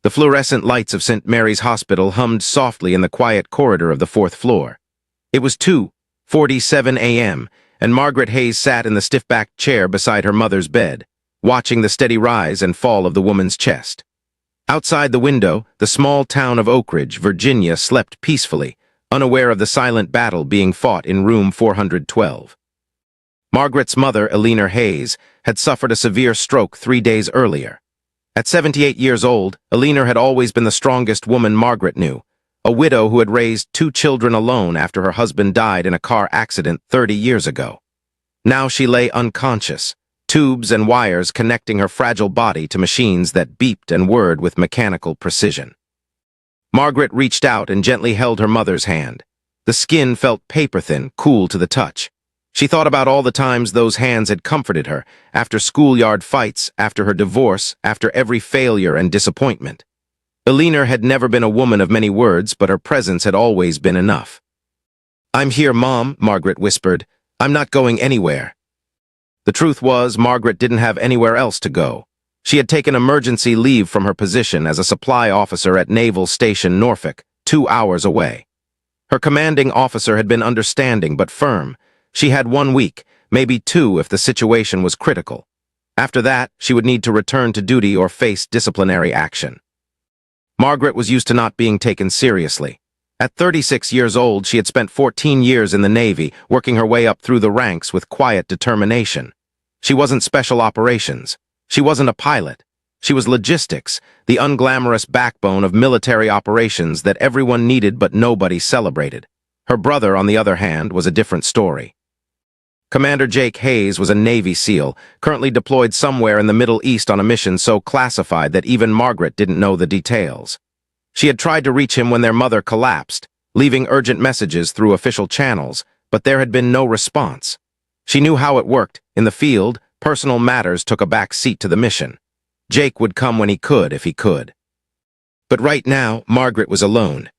The fluorescent lights of St. Mary's Hospital hummed softly in the quiet corridor of the fourth floor. It was 2:47 a.m., and Margaret Hayes sat in the stiff-backed chair beside her mother's bed, watching the steady rise and fall of the woman's chest. Outside the window, the small town of Oak Ridge, Virginia, slept peacefully, unaware of the silent battle being fought in room 412. Margaret's mother, Eleanor Hayes, had suffered a severe stroke 3 days earlier. At 78 years old, Eleanor had always been the strongest woman Margaret knew, a widow who had raised 2 children alone after her husband died in a car accident 30 years ago. Now she lay unconscious, tubes and wires connecting her fragile body to machines that beeped and whirred with mechanical precision. Margaret reached out and gently held her mother's hand. The skin felt paper-thin, cool to the touch. She thought about all the times those hands had comforted her, after schoolyard fights, after her divorce, after every failure and disappointment. Eleanor had never been a woman of many words, but her presence had always been enough. "I'm here, Mom," Margaret whispered. "I'm not going anywhere." The truth was, Margaret didn't have anywhere else to go. She had taken emergency leave from her position as a supply officer at Naval Station Norfolk, 2 hours away. Her commanding officer had been understanding but firm. She had 1 week, maybe 2 if the situation was critical. After that, she would need to return to duty or face disciplinary action. Margaret was used to not being taken seriously. At 36 years old, she had spent 14 years in the Navy, working her way up through the ranks with quiet determination. She wasn't special operations. She wasn't a pilot. She was logistics, the unglamorous backbone of military operations that everyone needed but nobody celebrated. Her brother, on the other hand, was a different story. Commander Jake Hayes was a Navy SEAL, currently deployed somewhere in the Middle East on a mission so classified that even Margaret didn't know the details. She had tried to reach him when their mother collapsed, leaving urgent messages through official channels, but there had been no response. She knew how it worked. In the field, personal matters took a back seat to the mission. Jake would come when he could, if he could. But right now, Margaret was alone.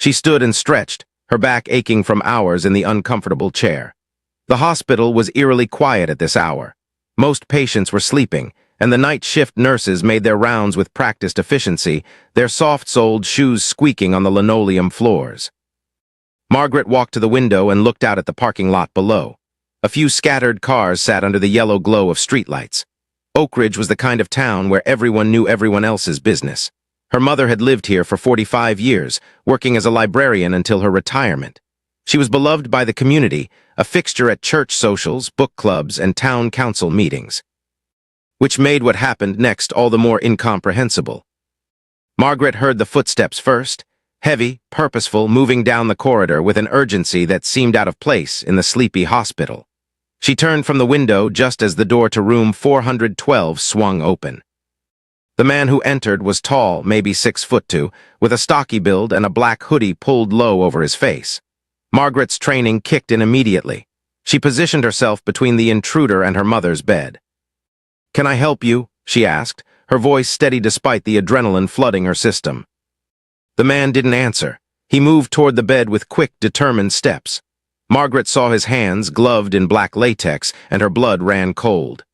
She stood and stretched, her back aching from hours in the uncomfortable chair. The hospital was eerily quiet at this hour. Most patients were sleeping, and the night shift nurses made their rounds with practiced efficiency, their soft-soled shoes squeaking on the linoleum floors. Margaret walked to the window and looked out at the parking lot below. A few scattered cars sat under the yellow glow of streetlights. Oak Ridge was the kind of town where everyone knew everyone else's business. Her mother had lived here for 45 years, working as a librarian until her retirement. She was beloved by the community, a fixture at church socials, book clubs, and town council meetings, which made what happened next all the more incomprehensible. Margaret heard the footsteps first, heavy, purposeful, moving down the corridor with an urgency that seemed out of place in the sleepy hospital. She turned from the window just as the door to room 412 swung open. The man who entered was tall, maybe 6'2", with a stocky build and a black hoodie pulled low over his face. Margaret's training kicked in immediately. She positioned herself between the intruder and her mother's bed. "Can I help you?" she asked, her voice steady despite the adrenaline flooding her system. The man didn't answer. He moved toward the bed with quick, determined steps. Margaret saw his hands, gloved in black latex, and her blood ran cold.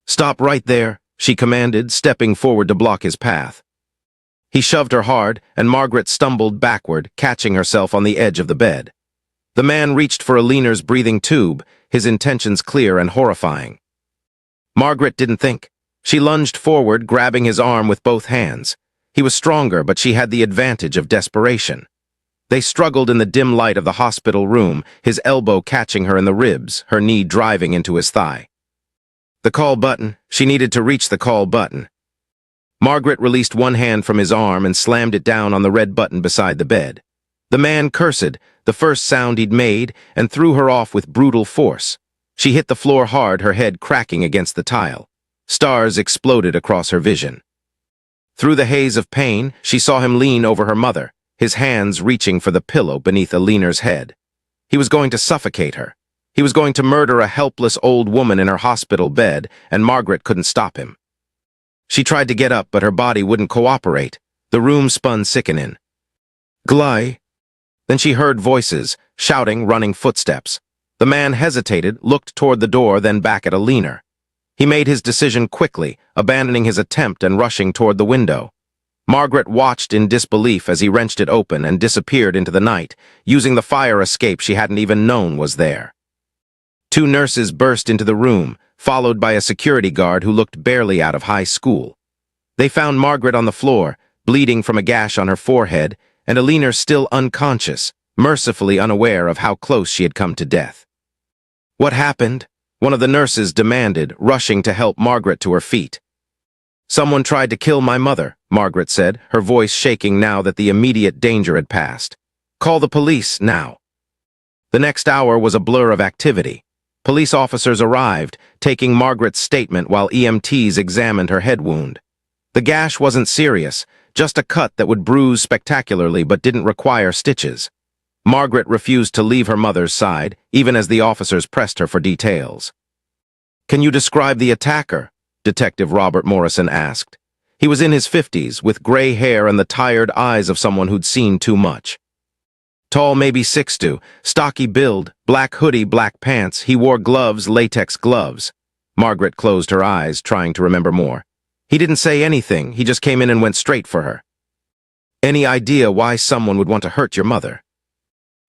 "Stop right there," she commanded, stepping forward to block his path. He shoved her hard, and Margaret stumbled backward, catching herself on the edge of the bed. The man reached for Eleanor's breathing tube, his intentions clear and horrifying. Margaret didn't think. She lunged forward, grabbing his arm with both hands. He was stronger, but she had the advantage of desperation. They struggled in the dim light of the hospital room, his elbow catching her in the ribs, her knee driving into his thigh. The call button. She needed to reach the call button. Margaret released one hand from his arm and slammed it down on the red button beside the bed. The man cursed, the first sound he'd made, and threw her off with brutal force. She hit the floor hard, her head cracking against the tile. Stars exploded across her vision. Through the haze of pain, she saw him lean over her mother, his hands reaching for the pillow beneath Eleanor's head. He was going to suffocate her. He was going to murder a helpless old woman in her hospital bed, and Margaret couldn't stop him. She tried to get up, but her body wouldn't cooperate. The room spun sickening. "Gly." Then she heard voices, shouting, running footsteps. The man hesitated, looked toward the door, then back at Eleanor. He made his decision quickly, abandoning his attempt and rushing toward the window. Margaret watched in disbelief as he wrenched it open and disappeared into the night, using the fire escape she hadn't even known was there. Two nurses burst into the room, followed by a security guard who looked barely out of high school. They found Margaret on the floor, bleeding from a gash on her forehead, and Alina still unconscious, mercifully unaware of how close she had come to death. "What happened?" one of the nurses demanded, rushing to help Margaret to her feet. "Someone tried to kill my mother," Margaret said, her voice shaking now that the immediate danger had passed. "Call the police, now." The next hour was a blur of activity. Police officers arrived, taking Margaret's statement while EMTs examined her head wound. The gash wasn't serious, just a cut that would bruise spectacularly but didn't require stitches. Margaret refused to leave her mother's side, even as the officers pressed her for details. "Can you describe the attacker?" Detective Robert Morrison asked. He was in his 50s, with gray hair and the tired eyes of someone who'd seen too much. Tall, maybe 6'2", stocky build, black hoodie, black pants. He wore gloves, latex gloves. Margaret closed her eyes, trying to remember more. He didn't say anything, he just came in and went straight for her. "Any idea why someone would want to hurt your mother?"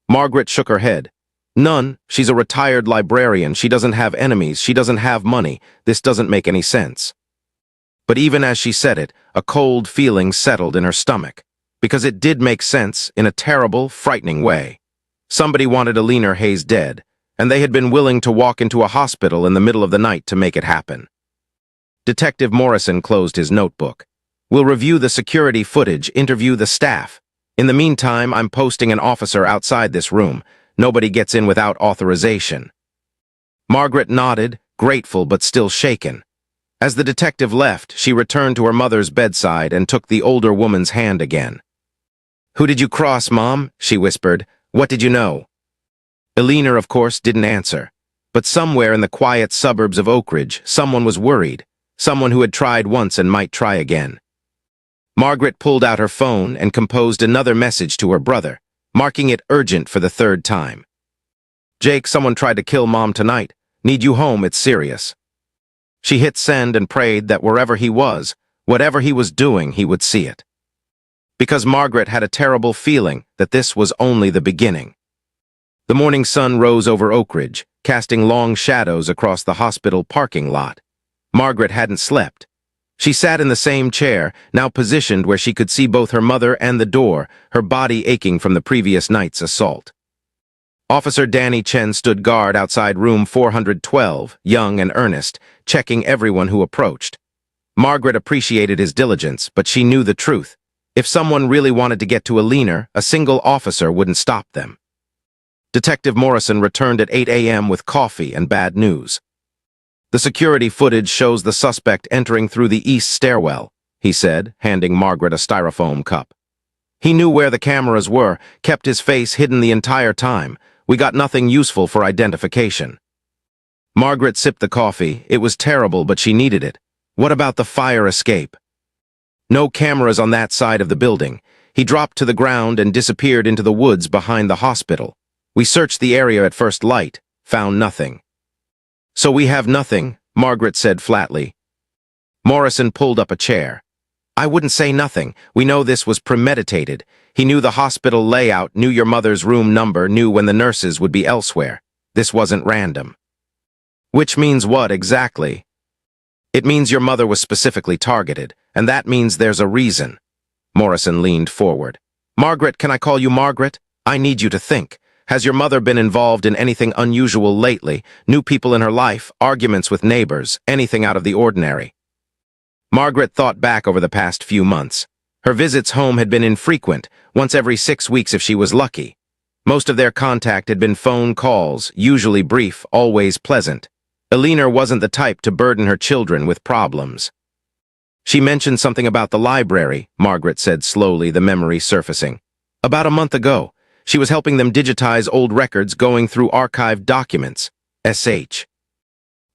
Margaret shook her head. "None. She's a retired librarian. She doesn't have enemies. She doesn't have money. This doesn't make any sense." But even as she said it, a cold feeling settled in her stomach. Because it did make sense, in a terrible, frightening way. Somebody wanted Alina Hayes dead, and they had been willing to walk into a hospital in the middle of the night to make it happen. Detective Morrison closed his notebook. "We'll review the security footage, interview the staff. In the meantime, I'm posting an officer outside this room. Nobody gets in without authorization." Margaret nodded, grateful but still shaken. As the detective left, she returned to her mother's bedside and took the older woman's hand again. "Who did you cross, Mom?" she whispered. "What did you know?" Alina, of course, didn't answer. But somewhere in the quiet suburbs of Oak Ridge, someone was worried. Someone who had tried once and might try again. Margaret pulled out her phone and composed another message to her brother, marking it urgent for the third time. "Jake, someone tried to kill Mom tonight. Need you home, it's serious." She hit send and prayed that wherever he was, whatever he was doing, he would see it. Because Margaret had a terrible feeling that this was only the beginning. The morning sun rose over Oak Ridge, casting long shadows across the hospital parking lot. Margaret hadn't slept. She sat in the same chair, now positioned where she could see both her mother and the door, her body aching from the previous night's assault. Officer Danny Chen stood guard outside room 412, young and earnest, checking everyone who approached. Margaret appreciated his diligence, but she knew the truth. If someone really wanted to get to Alina, a single officer wouldn't stop them. Detective Morrison returned at 8 a.m. with coffee and bad news. "The security footage shows the suspect entering through the east stairwell," he said, handing Margaret a styrofoam cup. "He knew where the cameras were, kept his face hidden the entire time. We got nothing useful for identification." Margaret sipped the coffee. It was terrible, but she needed it. What about the fire escape? "No cameras on that side of the building. He dropped to the ground and disappeared into the woods behind the hospital. We searched the area at first light, found nothing." "So we have nothing," Margaret said flatly. Morrison pulled up a chair. "I wouldn't say nothing. We know this was premeditated. He knew the hospital layout, knew your mother's room number, knew when the nurses would be elsewhere. This wasn't random." "Which means what, exactly?" "It means your mother was specifically targeted, and that means there's a reason." Morrison leaned forward. "Margaret, can I call you Margaret? I need you to think. Has your mother been involved in anything unusual lately? New people in her life, arguments with neighbors, anything out of the ordinary?" Margaret thought back over the past few months. Her visits home had been infrequent, once every 6 weeks if she was lucky. Most of their contact had been phone calls, usually brief, always pleasant. Alina wasn't the type to burden her children with problems. "She mentioned something about the library," Margaret said slowly, the memory surfacing. "About a month ago. She was helping them digitize old records, going through archived documents. SH.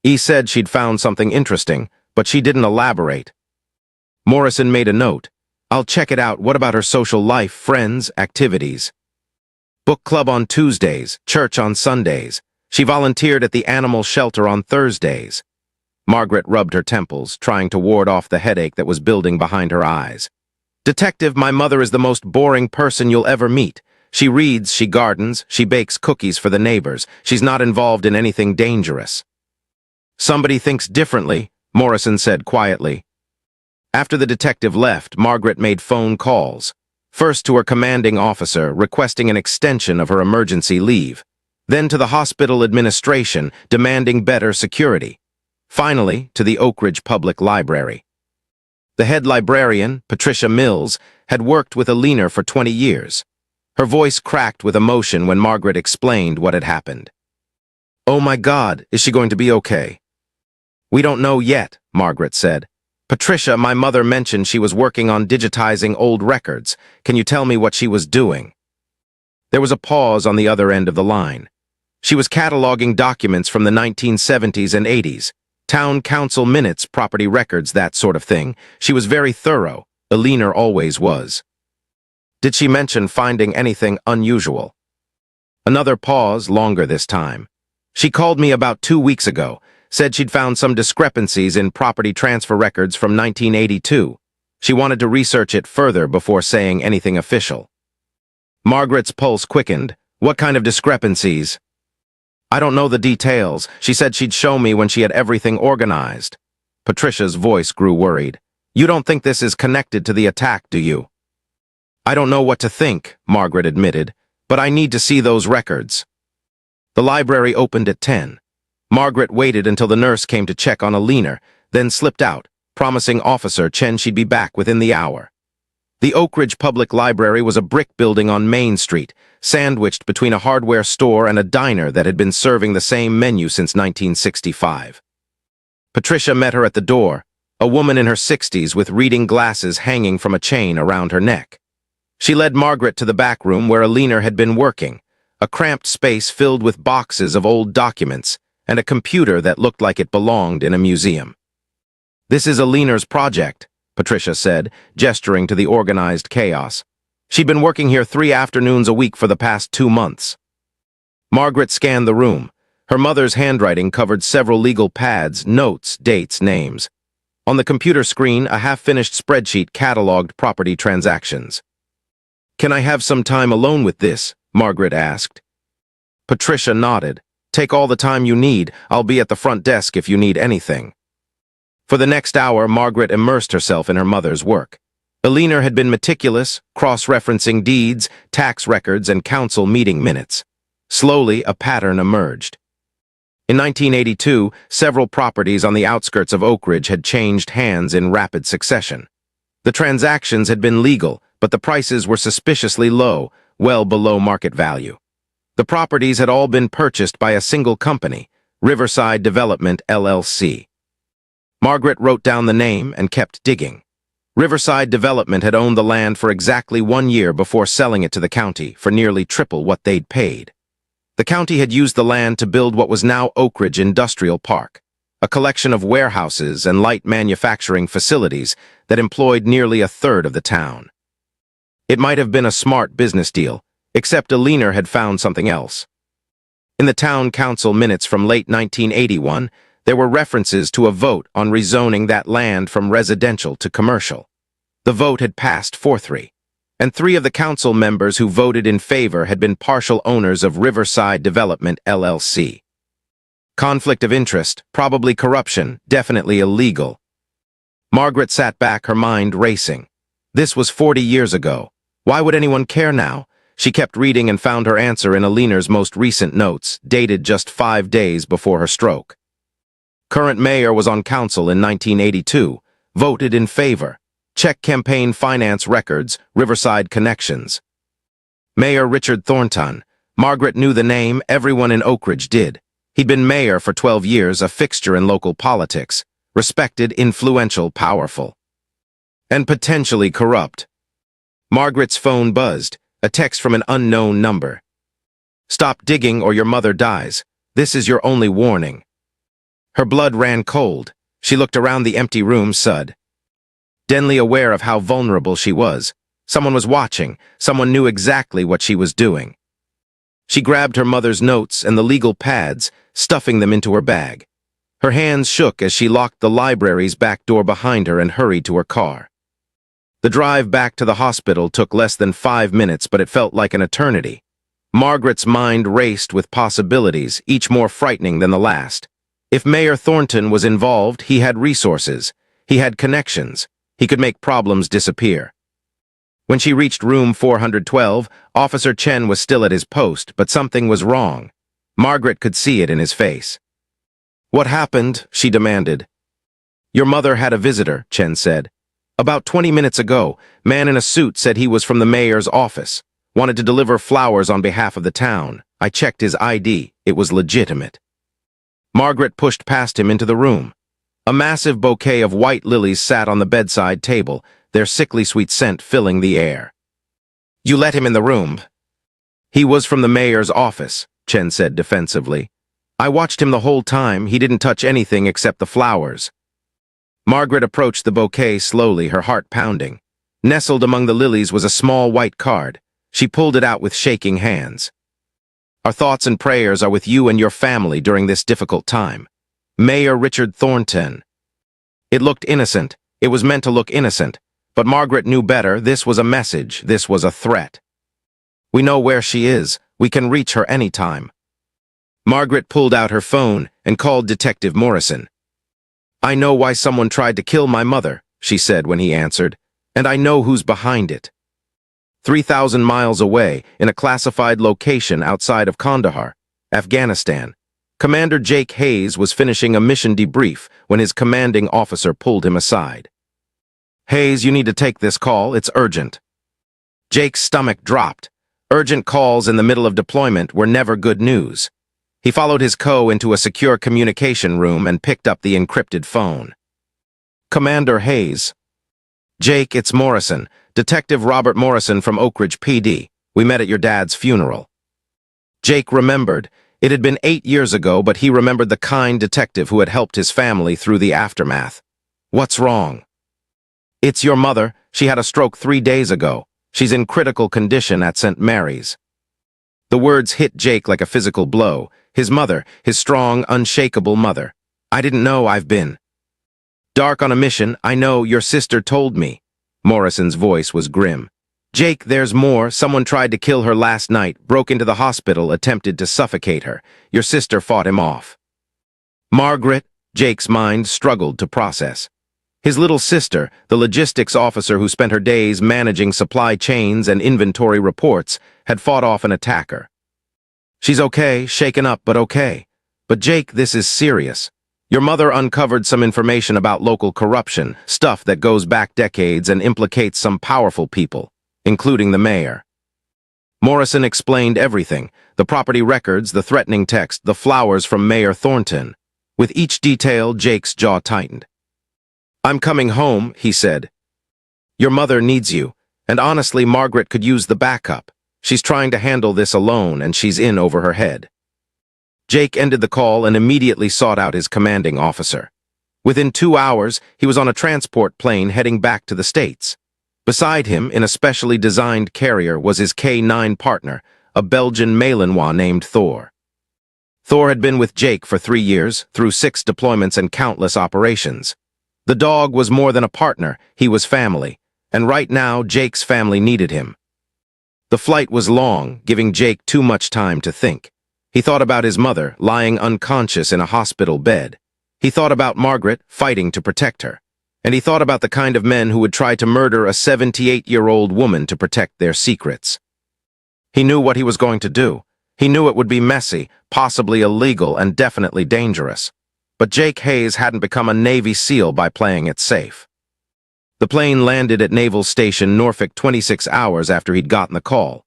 E said she'd found something interesting, but she didn't elaborate." Morrison made a note. "I'll check it out. What about her social life, friends, activities?" "Book club on Tuesdays, church on Sundays. She volunteered at the animal shelter on Thursdays." Margaret rubbed her temples, trying to ward off the headache that was building behind her eyes. Detective, my mother is the most boring person you'll ever meet. She reads, she gardens, she bakes cookies for the neighbors. She's not involved in anything dangerous. Somebody thinks differently, Morrison said quietly. After the detective left, Margaret made phone calls. First to her commanding officer, requesting an extension of her emergency leave. Then to the hospital administration, demanding better security. Finally, to the Oak Ridge Public Library. The head librarian, Patricia Mills, had worked with Alina for 20 years. Her voice cracked with emotion when Margaret explained what had happened. "Oh my God, is she going to be okay?" "We don't know yet," Margaret said. "Patricia, my mother mentioned she was working on digitizing old records. Can you tell me what she was doing?" There was a pause on the other end of the line. She was cataloging documents from the 1970s and 80s. Town council minutes, property records, that sort of thing. She was very thorough. Alina always was. "Did she mention finding anything unusual?" Another pause, longer this time. "She called me about 2 weeks ago, said she'd found some discrepancies in property transfer records from 1982. She wanted to research it further before saying anything official." Margaret's pulse quickened. "What kind of discrepancies?" "I don't know the details. She said she'd show me when she had everything organized." Patricia's voice grew worried. "You don't think this is connected to the attack, do you?" "I don't know what to think," Margaret admitted, "but I need to see those records." The library opened at 10. Margaret waited until the nurse came to check on Alina, then slipped out, promising Officer Chen she'd be back within the hour. The Oak Ridge Public Library was a brick building on Main Street, sandwiched between a hardware store and a diner that had been serving the same menu since 1965. Patricia met her at the door, a woman in her 60s with reading glasses hanging from a chain around her neck. She led Margaret to the back room where Alina had been working, a cramped space filled with boxes of old documents and a computer that looked like it belonged in a museum. "This is Alina's project," Patricia said, gesturing to the organized chaos. "She'd been working here 3 afternoons a week for the past 2 months. Margaret scanned the room. Her mother's handwriting covered several legal pads, notes, dates, names. On the computer screen, a half-finished spreadsheet cataloged property transactions. "Can I have some time alone with this?" Margaret asked. Patricia nodded. "Take all the time you need. I'll be at the front desk if you need anything." For the next hour, Margaret immersed herself in her mother's work. Alina had been meticulous, cross-referencing deeds, tax records, and council meeting minutes. Slowly, a pattern emerged. In 1982, several properties on the outskirts of Oak Ridge had changed hands in rapid succession. The transactions had been legal, but the prices were suspiciously low, well below market value. The properties had all been purchased by a single company, Riverside Development, LLC. Margaret wrote down the name and kept digging. Riverside Development had owned the land for exactly 1 year before selling it to the county for nearly triple what they'd paid. The county had used the land to build what was now Oak Ridge Industrial Park, a collection of warehouses and light manufacturing facilities that employed nearly a third of the town. It might have been a smart business deal, except Alina had found something else. In the town council minutes from late 1981, there were references to a vote on rezoning that land from residential to commercial. The vote had passed 4-3, and 3 of the council members who voted in favor had been partial owners of Riverside Development, LLC. Conflict of interest, probably corruption, definitely illegal. Margaret sat back, her mind racing. This was 40 years ago. Why would anyone care now? She kept reading and found her answer in Alina's most recent notes, dated just 5 days before her stroke. Current mayor was on council in 1982, voted in favor. Check campaign finance records, Riverside connections. Mayor Richard Thornton. Margaret knew the name, everyone in Oak Ridge did. He'd been mayor for 12 years, a fixture in local politics. Respected, influential, powerful. And potentially corrupt. Margaret's phone buzzed, a text from an unknown number. "Stop digging or your mother dies. This is your only warning." Her blood ran cold. She looked around the empty room, suddenly aware of how vulnerable she was. Someone was watching. Someone knew exactly what she was doing. She grabbed her mother's notes and the legal pads, stuffing them into her bag. Her hands shook as she locked the library's back door behind her and hurried to her car. The drive back to the hospital took less than 5 minutes, but it felt like an eternity. Margaret's mind raced with possibilities, each more frightening than the last. If Mayor Thornton was involved, he had resources. He had connections. He could make problems disappear. When she reached room 412, Officer Chen was still at his post, but something was wrong. Margaret could see it in his face. "What happened?" she demanded. "Your mother had a visitor," Chen said. "About 20 minutes ago, man in a suit said he was from the mayor's office. Wanted to deliver flowers on behalf of the town. I checked his ID. It was legitimate." Margaret pushed past him into the room. A massive bouquet of white lilies sat on the bedside table, their sickly sweet scent filling the air. "You let him in the room." "He was from the mayor's office," Chen said defensively. "I watched him the whole time. He didn't touch anything except the flowers." Margaret approached the bouquet slowly, her heart pounding. Nestled among the lilies was a small white card. She pulled it out with shaking hands. "Our thoughts and prayers are with you and your family during this difficult time. Mayor Richard Thornton." It looked innocent. It was meant to look innocent. But Margaret knew better. This was a message. This was a threat. "We know where she is. We can reach her any time." Margaret pulled out her phone and called Detective Morrison. "I know why someone tried to kill my mother," she said when he answered, "and I know who's behind it." 3,000 miles away, in a classified location outside of Kandahar, Afghanistan, Commander Jake Hayes was finishing a mission debrief when his commanding officer pulled him aside. "Hayes, you need to take this call. It's urgent." Jake's stomach dropped. Urgent calls in the middle of deployment were never good news. He followed his co into a secure communication room and picked up the encrypted phone. "Commander Hayes." "Jake, it's Morrison. Detective Robert Morrison from Oak Ridge PD. We met at your dad's funeral." Jake remembered. It had been 8 years ago, but he remembered the kind detective who had helped his family through the aftermath. "What's wrong?" "It's your mother. She had a stroke 3 days ago. She's in critical condition at St. Mary's." The words hit Jake like a physical blow. His mother, his strong, unshakable mother. "I didn't know. I've been dark on a mission. I know. Your sister told me." Morrison's voice was grim. "Jake, there's more. Someone tried to kill her last night, broke into the hospital, attempted to suffocate her. Your sister fought him off." "Margaret?" Jake's mind struggled to process. His little sister, the logistics officer who spent her days managing supply chains and inventory reports, had fought off an attacker. "She's okay, shaken up, but okay. But Jake, this is serious. Your mother uncovered some information about local corruption, stuff that goes back decades and implicates some powerful people, including the mayor." Morrison explained everything, the property records, the threatening text, the flowers from Mayor Thornton. With each detail, Jake's jaw tightened. "I'm coming home," he said. "Your mother needs you, and honestly, Margaret could use the backup. She's trying to handle this alone, and she's in over her head." Jake ended the call and immediately sought out his commanding officer. Within 2 hours, he was on a transport plane heading back to the States. Beside him, in a specially designed carrier, was his K9 partner, a Belgian Malinois named Thor. Thor had been with Jake for 3 years, through 6 deployments and countless operations. The dog was more than a partner, he was family, and right now Jake's family needed him. The flight was long, giving Jake too much time to think. He thought about his mother, lying unconscious in a hospital bed. He thought about Margaret, fighting to protect her. And he thought about the kind of men who would try to murder a 78-year-old woman to protect their secrets. He knew what he was going to do. He knew it would be messy, possibly illegal, and definitely dangerous. But Jake Hayes hadn't become a Navy SEAL by playing it safe. The plane landed at Naval Station Norfolk 26 hours after he'd gotten the call.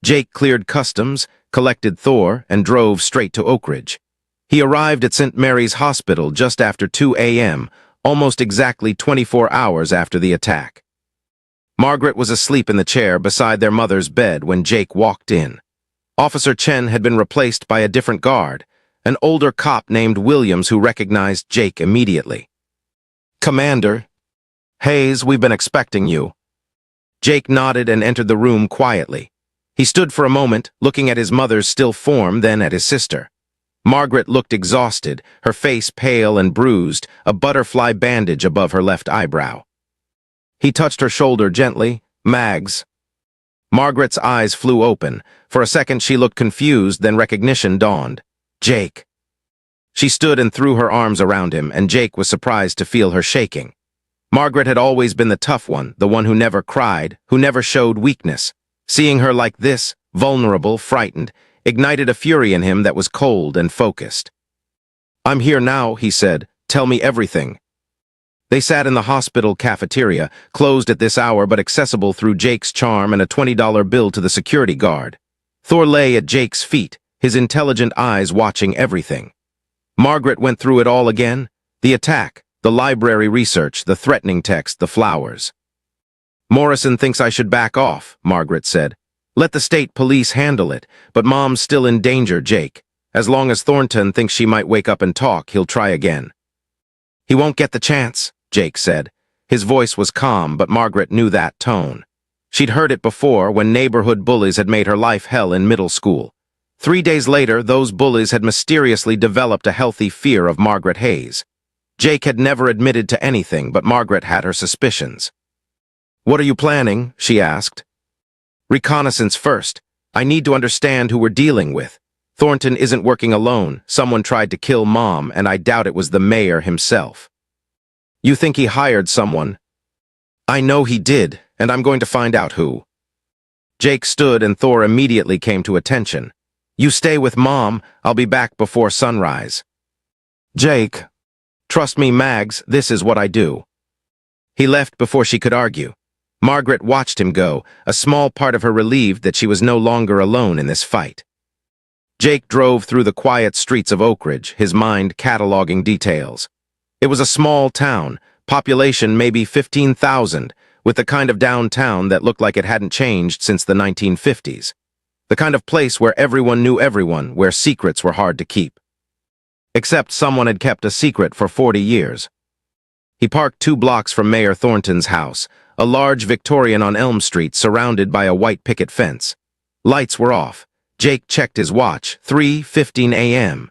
Jake cleared customs, collected Thor, and drove straight to Oak Ridge. He arrived at St. Mary's Hospital just after 2 a.m., almost exactly 24 hours after the attack. Margaret was asleep in the chair beside their mother's bed when Jake walked in. Officer Chen had been replaced by a different guard, an older cop named Williams who recognized Jake immediately. "Commander Hayes, we've been expecting you." Jake nodded and entered the room quietly. He stood for a moment, looking at his mother's still form, then at his sister. Margaret looked exhausted, her face pale and bruised, a butterfly bandage above her left eyebrow. He touched her shoulder gently. Mags. Margaret's eyes flew open. For a second she looked confused, then recognition dawned. Jake. She stood and threw her arms around him, and Jake was surprised to feel her shaking. Margaret had always been the tough one, the one who never cried, who never showed weakness. Seeing her like this, vulnerable, frightened, ignited a fury in him that was cold and focused. "I'm here now," he said. "Tell me everything." They sat in the hospital cafeteria, closed at this hour but accessible through Jake's charm and a $20 bill to the security guard. Thor lay at Jake's feet, his intelligent eyes watching everything. Margaret went through it all again. The attack, the library research, the threatening text, the flowers. "Morrison thinks I should back off," Margaret said. "Let the state police handle it, but Mom's still in danger, Jake. As long as Thornton thinks she might wake up and talk, he'll try again." "He won't get the chance," Jake said. His voice was calm, but Margaret knew that tone. She'd heard it before when neighborhood bullies had made her life hell in middle school. 3 days later, those bullies had mysteriously developed a healthy fear of Margaret Hayes. Jake had never admitted to anything, but Margaret had her suspicions. "What are you planning?" she asked. "Reconnaissance first. I need to understand who we're dealing with. Thornton isn't working alone. Someone tried to kill Mom, and I doubt it was the mayor himself." "You think he hired someone?" "I know he did, and I'm going to find out who." Jake stood, and Thor immediately came to attention. "You stay with Mom. I'll be back before sunrise." "Jake, trust me, Mags, this is what I do." He left before she could argue. Margaret watched him go, a small part of her relieved that she was no longer alone in this fight. Jake drove through the quiet streets of Oak Ridge, his mind cataloging details. It was a small town, population maybe 15,000, with the kind of downtown that looked like it hadn't changed since the 1950s. The kind of place where everyone knew everyone, where secrets were hard to keep. Except someone had kept a secret for 40 years. He parked 2 blocks from Mayor Thornton's house, a large Victorian on Elm Street surrounded by a white picket fence. Lights were off. Jake checked his watch, 3:15 a.m.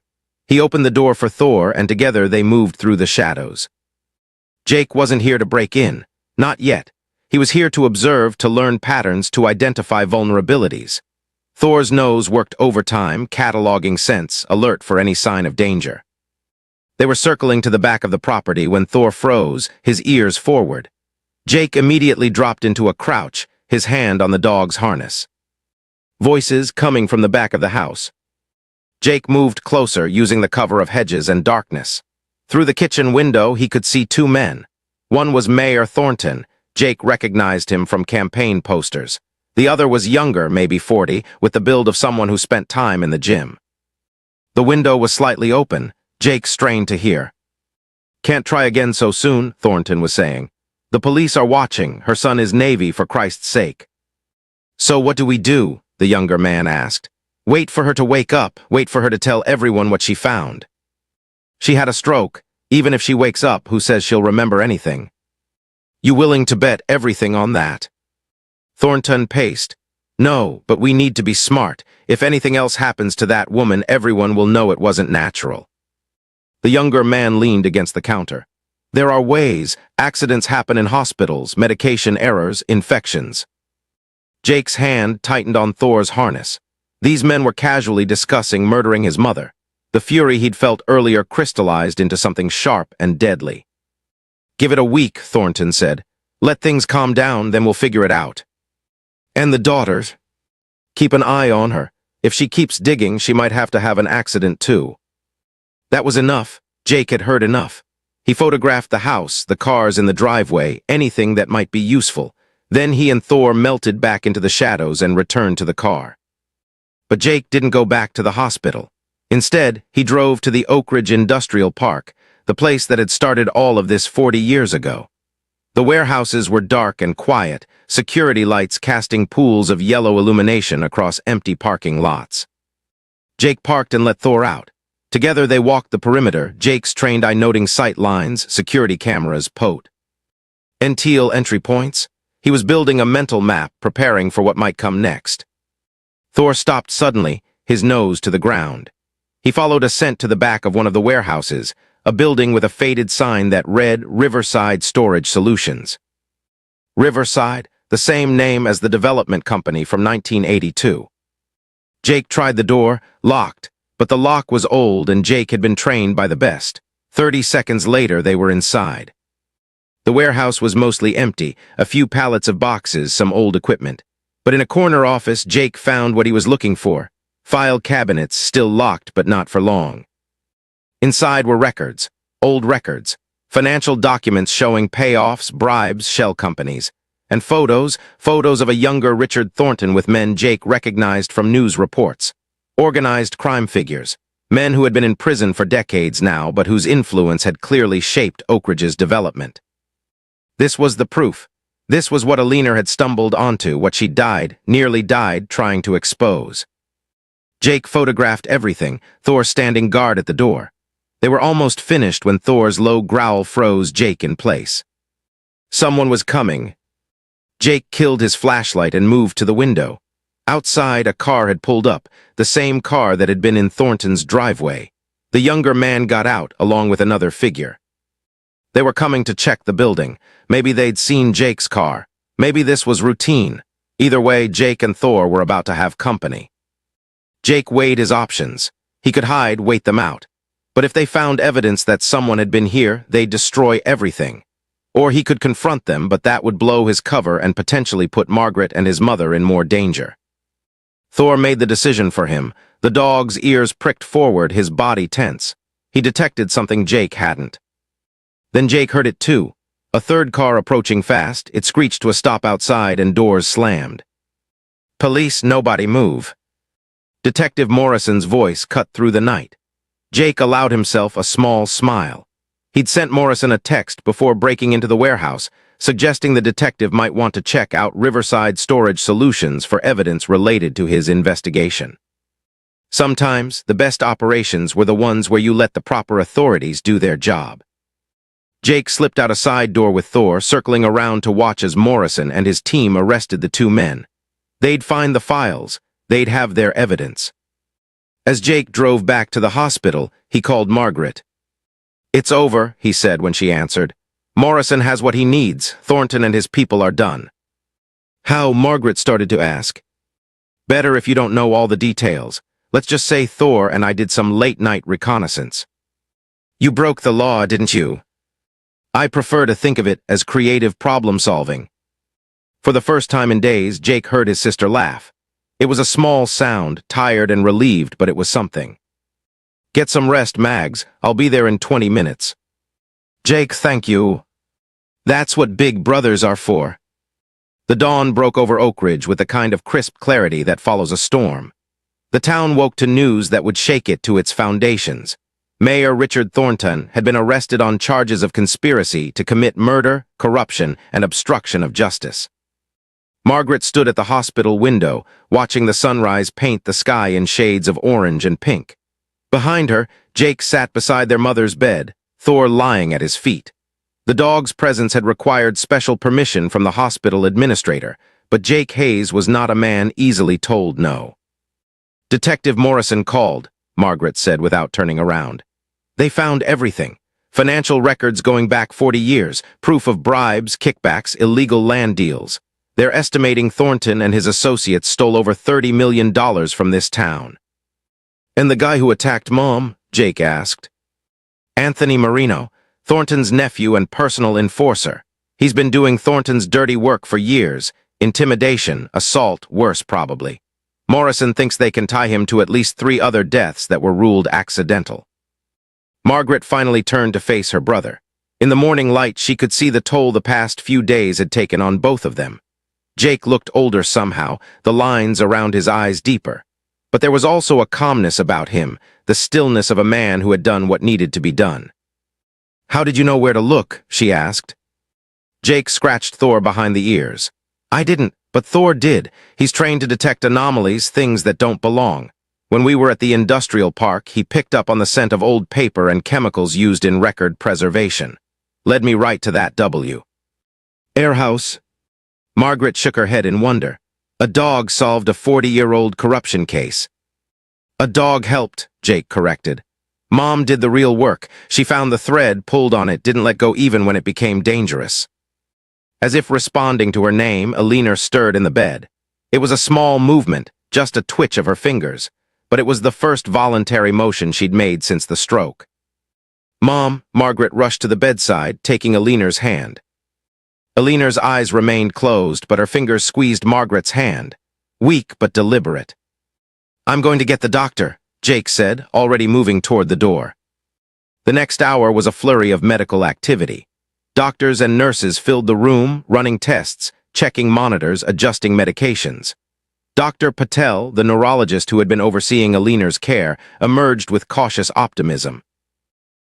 He opened the door for Thor, and together they moved through the shadows. Jake wasn't here to break in. Not yet. He was here to observe, to learn patterns, to identify vulnerabilities. Thor's nose worked overtime, cataloging scents, alert for any sign of danger. They were circling to the back of the property when Thor froze, his ears forward. Jake immediately dropped into a crouch, his hand on the dog's harness. Voices coming from the back of the house. Jake moved closer, using the cover of hedges and darkness. Through the kitchen window, he could see 2 men. One was Mayor Thornton. Jake recognized him from campaign posters. The other was younger, maybe 40, with the build of someone who spent time in the gym. The window was slightly open. Jake strained to hear. "Can't try again so soon," Thornton was saying. "The police are watching. Her son is Navy, for Christ's sake." "So what do we do?" the younger man asked. "Wait for her to wake up. Wait for her to tell everyone what she found." "She had a stroke. Even if she wakes up, who says she'll remember anything?" "You willing to bet everything on that?" Thornton paced. "No, but we need to be smart. If anything else happens to that woman, everyone will know it wasn't natural." The younger man leaned against the counter. "There are ways. Accidents happen in hospitals, medication errors, infections." Jake's hand tightened on Thor's harness. These men were casually discussing murdering his mother. The fury he'd felt earlier crystallized into something sharp and deadly. "Give it a week," Thornton said. "Let things calm down, then we'll figure it out." "And the daughters? Keep an eye on her. If she keeps digging, she might have to have an accident too." That was enough. Jake had heard enough. He photographed the house, the cars in the driveway, anything that might be useful. Then he and Thor melted back into the shadows and returned to the car. But Jake didn't go back to the hospital. Instead, he drove to the Oak Ridge Industrial Park, the place that had started all of this 40 years ago. The warehouses were dark and quiet, security lights casting pools of yellow illumination across empty parking lots. Jake parked and let Thor out. Together they walked the perimeter, Jake's trained eye noting sight lines, security cameras, POT. Teal entry points. He was building a mental map, preparing for what might come next. Thor stopped suddenly, his nose to the ground. He followed a scent to the back of one of the warehouses, a building with a faded sign that read Riverside Storage Solutions. Riverside, the same name as the development company from 1982. Jake tried the door, locked, but the lock was old and Jake had been trained by the best. 30 seconds later, they were inside. The warehouse was mostly empty, a few pallets of boxes, some old equipment. But in a corner office, Jake found what he was looking for. File cabinets, still locked but not for long. Inside were records, old records, financial documents showing payoffs, bribes, shell companies, and photos of a younger Richard Thornton with men Jake recognized from news reports. Organized crime figures, men who had been in prison for decades now but whose influence had clearly shaped Oak Ridge's development. This was the proof. This was what Alina had stumbled onto, what she nearly died, trying to expose. Jake photographed everything, Thor standing guard at the door. They were almost finished when Thor's low growl froze Jake in place. Someone was coming. Jake killed his flashlight and moved to the window. Outside, a car had pulled up, the same car that had been in Thornton's driveway. The younger man got out, along with another figure. They were coming to check the building. Maybe they'd seen Jake's car. Maybe this was routine. Either way, Jake and Thor were about to have company. Jake weighed his options. He could hide, wait them out. But if they found evidence that someone had been here, they'd destroy everything. Or he could confront them, but that would blow his cover and potentially put Margaret and his mother in more danger. Thor made the decision for him. The dog's ears pricked forward, his body tense. He detected something Jake hadn't. Then Jake heard it too. A third car approaching fast, it screeched to a stop outside and doors slammed. Police, nobody move. Detective Morrison's voice cut through the night. Jake allowed himself a small smile. He'd sent Morrison a text before breaking into the warehouse, suggesting the detective might want to check out Riverside Storage Solutions for evidence related to his investigation. Sometimes, the best operations were the ones where you let the proper authorities do their job. Jake slipped out a side door with Thor, circling around to watch as Morrison and his team arrested the two men. They'd find the files. They'd have their evidence. As Jake drove back to the hospital, he called Margaret. "It's over," he said when she answered. "Morrison has what he needs. Thornton and his people are done." "How?" Margaret started to ask. "Better if you don't know all the details. Let's just say Thor and I did some late-night reconnaissance." "You broke the law, didn't you?" "I prefer to think of it as creative problem-solving." For the first time in days, Jake heard his sister laugh. It was a small sound, tired and relieved, but it was something. "Get some rest, Mags. I'll be there in 20 minutes. "Jake, thank you. That's what big brothers are for." The dawn broke over Oak Ridge with the kind of crisp clarity that follows a storm. The town woke to news that would shake it to its foundations. Mayor Richard Thornton had been arrested on charges of conspiracy to commit murder, corruption, and obstruction of justice. Margaret stood at the hospital window, watching the sunrise paint the sky in shades of orange and pink. Behind her, Jake sat beside their mother's bed, Thor lying at his feet. The dog's presence had required special permission from the hospital administrator, but Jake Hayes was not a man easily told no. "Detective Morrison called," Margaret said without turning around. "They found everything. Financial records going back 40 years, proof of bribes, kickbacks, illegal land deals. They're estimating Thornton and his associates stole over $30 million from this town." "And the guy who attacked Mom?" Jake asked. "Anthony Marino, Thornton's nephew and personal enforcer. He's been doing Thornton's dirty work for years. Intimidation, assault, worse probably. Morrison thinks they can tie him to at least 3 other deaths that were ruled accidental." Margaret finally turned to face her brother. In the morning light, she could see the toll the past few days had taken on both of them. Jake looked older somehow, the lines around his eyes deeper. But there was also a calmness about him, the stillness of a man who had done what needed to be done. "How did you know where to look?" she asked. Jake scratched Thor behind the ears. "I didn't, but Thor did. He's trained to detect anomalies, things that don't belong. When we were at the industrial park, he picked up on the scent of old paper and chemicals used in record preservation. Led me right to that W. Airhouse." Margaret shook her head in wonder. "A dog solved a 40-year-old corruption case." "A dog helped," Jake corrected. "Mom did the real work. She found the thread, pulled on it, didn't let go even when it became dangerous." As if responding to her name, Alina stirred in the bed. It was a small movement, just a twitch of her fingers, but it was the first voluntary motion she'd made since the stroke. "Mom," Margaret rushed to the bedside, taking Alina's hand. Alina's eyes remained closed, but her fingers squeezed Margaret's hand, weak but deliberate. "I'm going to get the doctor," Jake said, already moving toward the door. The next hour was a flurry of medical activity. Doctors and nurses filled the room, running tests, checking monitors, adjusting medications. Dr. Patel, the neurologist who had been overseeing Alina's care, emerged with cautious optimism.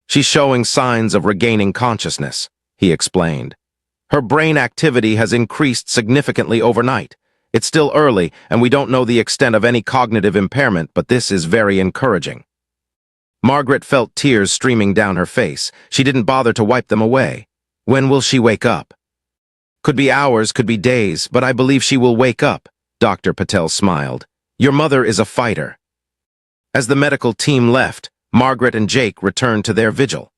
"She's showing signs of regaining consciousness," he explained. "Her brain activity has increased significantly overnight. It's still early, and we don't know the extent of any cognitive impairment, but this is very encouraging." Margaret felt tears streaming down her face. She didn't bother to wipe them away. "When will she wake up?" "Could be hours, could be days, but I believe she will wake up," Dr. Patel smiled. "Your mother is a fighter." As the medical team left, Margaret and Jake returned to their vigil.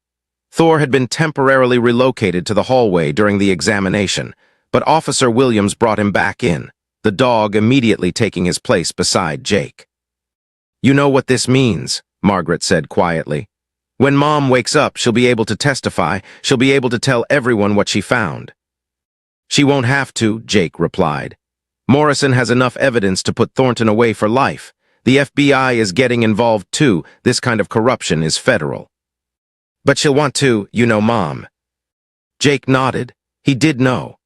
Thor had been temporarily relocated to the hallway during the examination, but Officer Williams brought him back in, the dog immediately taking his place beside Jake. "You know what this means," Margaret said quietly. "When Mom wakes up, she'll be able to testify. She'll be able to tell everyone what she found." "She won't have to," Jake replied. "Morrison has enough evidence to put Thornton away for life. The FBI is getting involved too. This kind of corruption is federal." "But she'll want to, you know, Mom." Jake nodded. He did know.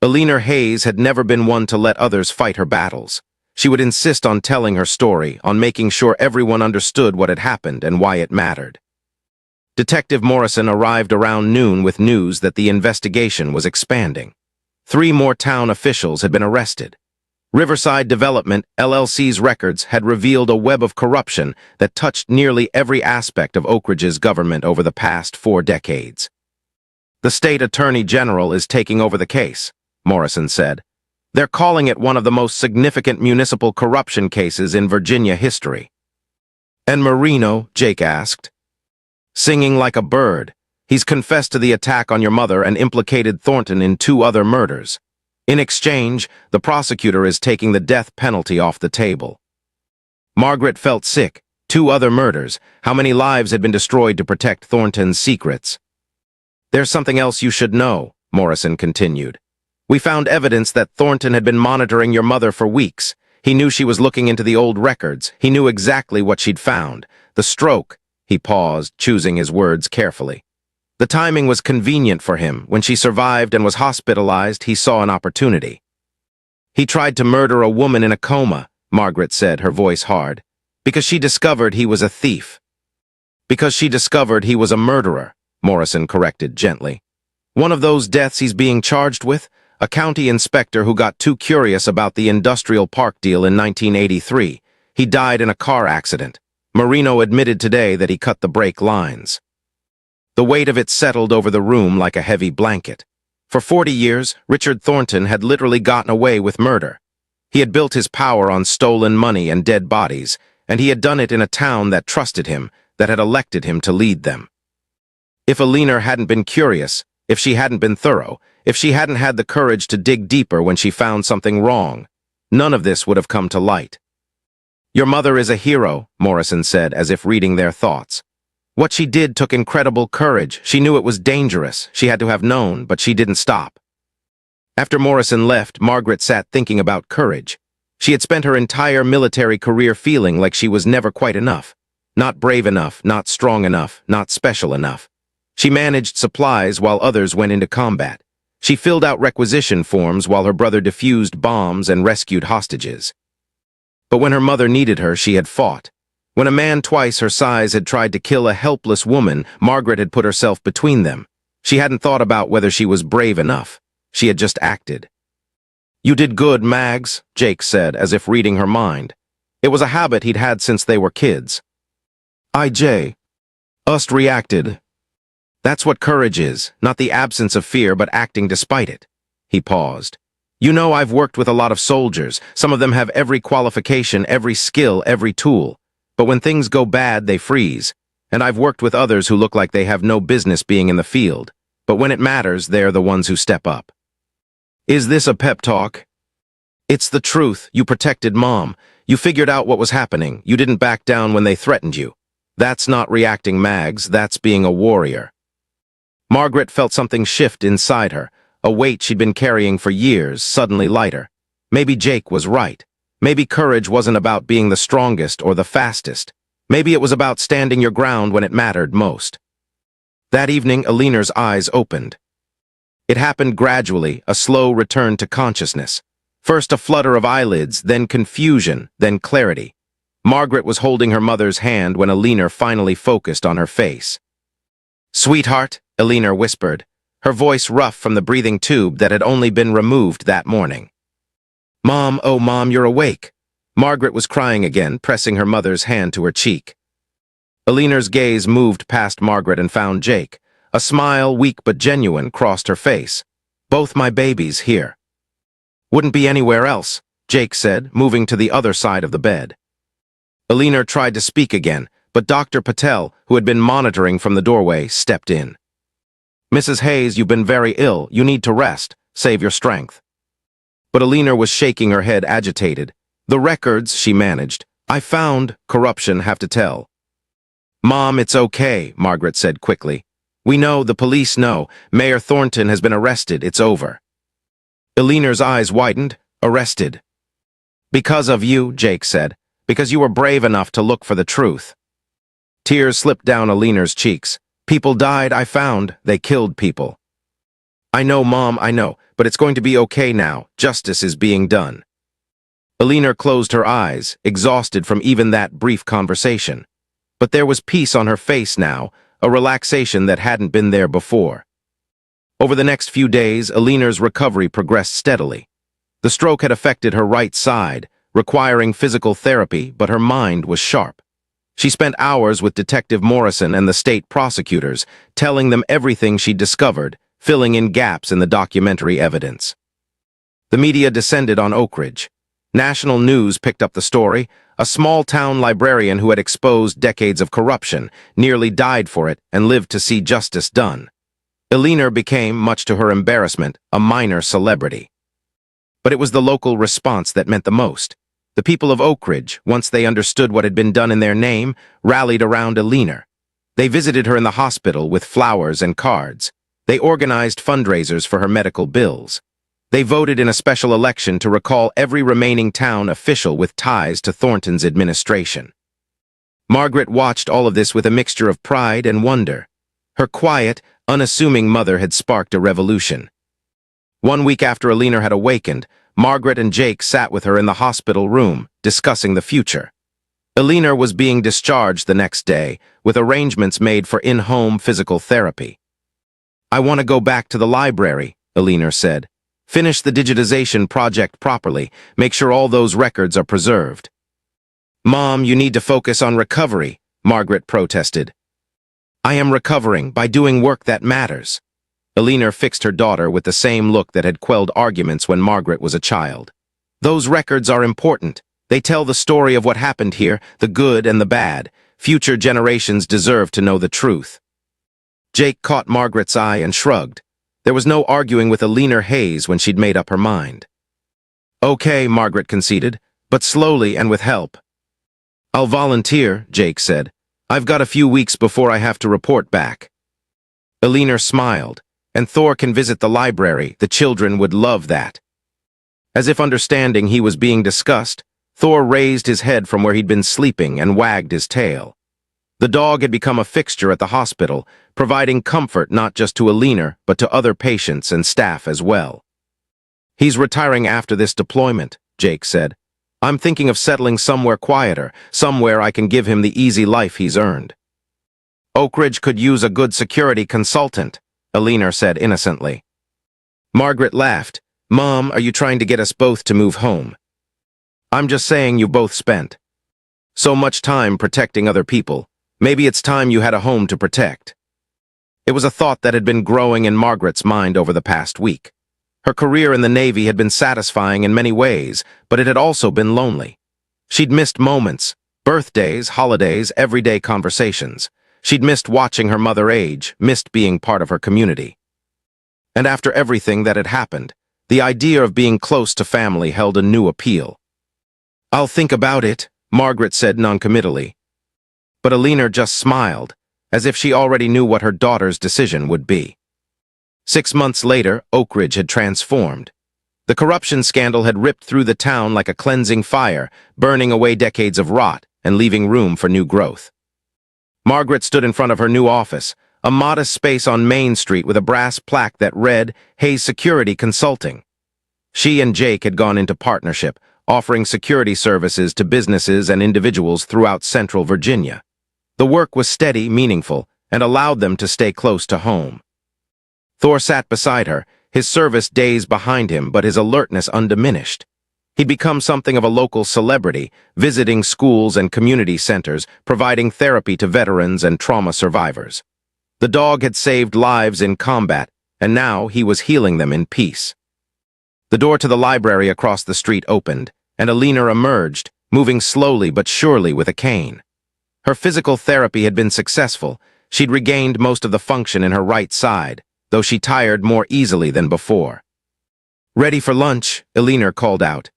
Alina Hayes had never been one to let others fight her battles. She would insist on telling her story, on making sure everyone understood what had happened and why it mattered. Detective Morrison arrived around noon with news that the investigation was expanding. 3 more town officials had been arrested. Riverside Development, LLC's records had revealed a web of corruption that touched nearly every aspect of Oak Ridge's government over the past 4 decades. "The state attorney general is taking over the case," Morrison said. "They're calling it one of the most significant municipal corruption cases in Virginia history." "And Marino?" Jake asked. "Singing like a bird. He's confessed to the attack on your mother and implicated Thornton in 2 other murders. In exchange, the prosecutor is taking the death penalty off the table." Margaret felt sick. 2 other murders. How many lives had been destroyed to protect Thornton's secrets? "There's something else you should know," Morrison continued. "We found evidence that Thornton had been monitoring your mother for weeks. He knew she was looking into the old records. He knew exactly what she'd found. The stroke." He paused, choosing his words carefully. "The timing was convenient for him. When she survived and was hospitalized, he saw an opportunity." "He tried to murder a woman in a coma," Margaret said, her voice hard, "because she discovered he was a thief." "Because she discovered he was a murderer," Morrison corrected gently. "One of those deaths he's being charged with? A county inspector who got too curious about the industrial park deal in 1983. He died in a car accident. Marino admitted today that he cut the brake lines." The weight of it settled over the room like a heavy blanket. For 40 years, Richard Thornton had literally gotten away with murder. He had built his power on stolen money and dead bodies, and he had done it in a town that trusted him, that had elected him to lead them. If Alina hadn't been curious, if she hadn't been thorough, if she hadn't had the courage to dig deeper when she found something wrong, none of this would have come to light. "Your mother is a hero," Morrison said, as if reading their thoughts. "What she did took incredible courage. She knew it was dangerous. She had to have known, but she didn't stop." After Morrison left, Margaret sat thinking about courage. She had spent her entire military career feeling like she was never quite enough. Not brave enough, not strong enough, not special enough. She managed supplies while others went into combat. She filled out requisition forms while her brother defused bombs and rescued hostages. But when her mother needed her, she had fought. When a man twice her size had tried to kill a helpless woman, Margaret had put herself between them. She hadn't thought about whether she was brave enough. She had just acted. "You did good, Mags," Jake said, as if reading her mind. It was a habit he'd had since they were kids. "I.J. Ust reacted. That's what courage is, not the absence of fear, but acting despite it." He paused. "You know, I've worked with a lot of soldiers. Some of them have every qualification, every skill, every tool. But when things go bad, they freeze. And I've worked with others who look like they have no business being in the field. But when it matters, they're the ones who step up." Is this a pep talk? It's the truth. You protected Mom. You figured out what was happening. You didn't back down when they threatened you. That's not reacting, Mags. That's being a warrior. Margaret felt something shift inside her, a weight she'd been carrying for years, suddenly lighter. Maybe Jake was right. Maybe courage wasn't about being the strongest or the fastest. Maybe it was about standing your ground when it mattered most. That evening, Alina's eyes opened. It happened gradually, a slow return to consciousness. First a flutter of eyelids, then confusion, then clarity. Margaret was holding her mother's hand when Alina finally focused on her face. "Sweetheart," Alina whispered, her voice rough from the breathing tube that had only been removed that morning. "Mom, oh Mom, you're awake." Margaret was crying again, pressing her mother's hand to her cheek. Alina's gaze moved past Margaret and found Jake. A smile, weak but genuine, crossed her face. "Both my babies here." "Wouldn't be anywhere else," Jake said, moving to the other side of the bed. Alina tried to speak again, but Dr. Patel, who had been monitoring from the doorway, stepped in. "Mrs. Hayes, you've been very ill. You need to rest. Save your strength." But Alina was shaking her head, agitated. "The records," she managed. "I found corruption, have to tell." "Mom, it's okay," Margaret said quickly. "We know, the police know. Mayor Thornton has been arrested. It's over." Alina's eyes widened. "Arrested?" "Because of you," Jake said. "Because you were brave enough to look for the truth." Tears slipped down Alina's cheeks. "People died, I found. They killed people." "I know, Mom, I know, but it's going to be okay now. Justice is being done." Alina closed her eyes, exhausted from even that brief conversation. But there was peace on her face now, a relaxation that hadn't been there before. Over the next few days, Alina's recovery progressed steadily. The stroke had affected her right side, requiring physical therapy, but her mind was sharp. She spent hours with Detective Morrison and the state prosecutors, telling them everything she'd discovered, filling in gaps in the documentary evidence. The media descended on Oak Ridge. National news picked up the story. A small-town librarian who had exposed decades of corruption nearly died for it and lived to see justice done. Alina became, much to her embarrassment, a minor celebrity. But it was the local response that meant the most. The people of Oak Ridge, once they understood what had been done in their name, rallied around Alina. They visited her in the hospital with flowers and cards. They organized fundraisers for her medical bills. They voted in a special election to recall every remaining town official with ties to Thornton's administration. Margaret watched all of this with a mixture of pride and wonder. Her quiet, unassuming mother had sparked a revolution. 1 week after Alina had awakened, Margaret and Jake sat with her in the hospital room, discussing the future. Alina was being discharged the next day, with arrangements made for in-home physical therapy. "I want to go back to the library," Alina said. "Finish the digitization project properly, make sure all those records are preserved." "Mom, you need to focus on recovery," Margaret protested. "I am recovering by doing work that matters." Alina fixed her daughter with the same look that had quelled arguments when Margaret was a child. "Those records are important. They tell the story of what happened here, the good and the bad. Future generations deserve to know the truth." Jake caught Margaret's eye and shrugged. There was no arguing with Alina Hayes when she'd made up her mind. "Okay," Margaret conceded, "but slowly and with help." "I'll volunteer," Jake said. "I've got a few weeks before I have to report back." Alina smiled. "And Thor can visit the library. The children would love that." As if understanding he was being discussed, Thor raised his head from where he'd been sleeping and wagged his tail. The dog had become a fixture at the hospital, providing comfort not just to Alina, but to other patients and staff as well. "He's retiring after this deployment," Jake said. "I'm thinking of settling somewhere quieter, somewhere I can give him the easy life he's earned." "Oak Ridge could use a good security consultant," Alina said innocently. Margaret laughed. "Mom, are you trying to get us both to move home?" "I'm just saying you both spent so much time protecting other people. Maybe it's time you had a home to protect." It was a thought that had been growing in Margaret's mind over the past week. Her career in the Navy had been satisfying in many ways, but it had also been lonely. She'd missed moments, birthdays, holidays, everyday conversations. She'd missed watching her mother age, missed being part of her community. And after everything that had happened, The idea of being close to family held a new appeal. "I'll think about it," Margaret said noncommittally. But Alina just smiled, as if she already knew what her daughter's decision would be. 6 months later, Oak Ridge had transformed. The corruption scandal had ripped through the town like a cleansing fire, burning away decades of rot and leaving room for new growth. Margaret stood in front of her new office, a modest space on Main Street with a brass plaque that read, "Hayes Security Consulting." She and Jake had gone into partnership, offering security services to businesses and individuals throughout central Virginia. The work was steady, meaningful, and allowed them to stay close to home. Thor sat beside her, his service days behind him, but his alertness undiminished. He'd become something of a local celebrity, visiting schools and community centers, providing therapy to veterans and trauma survivors. The dog had saved lives in combat, and now he was healing them in peace. The door to the library across the street opened, and Alina emerged, moving slowly but surely with a cane. Her physical therapy had been successful. She'd regained most of the function in her right side, though she tired more easily than before. "Ready for lunch," Alina called out.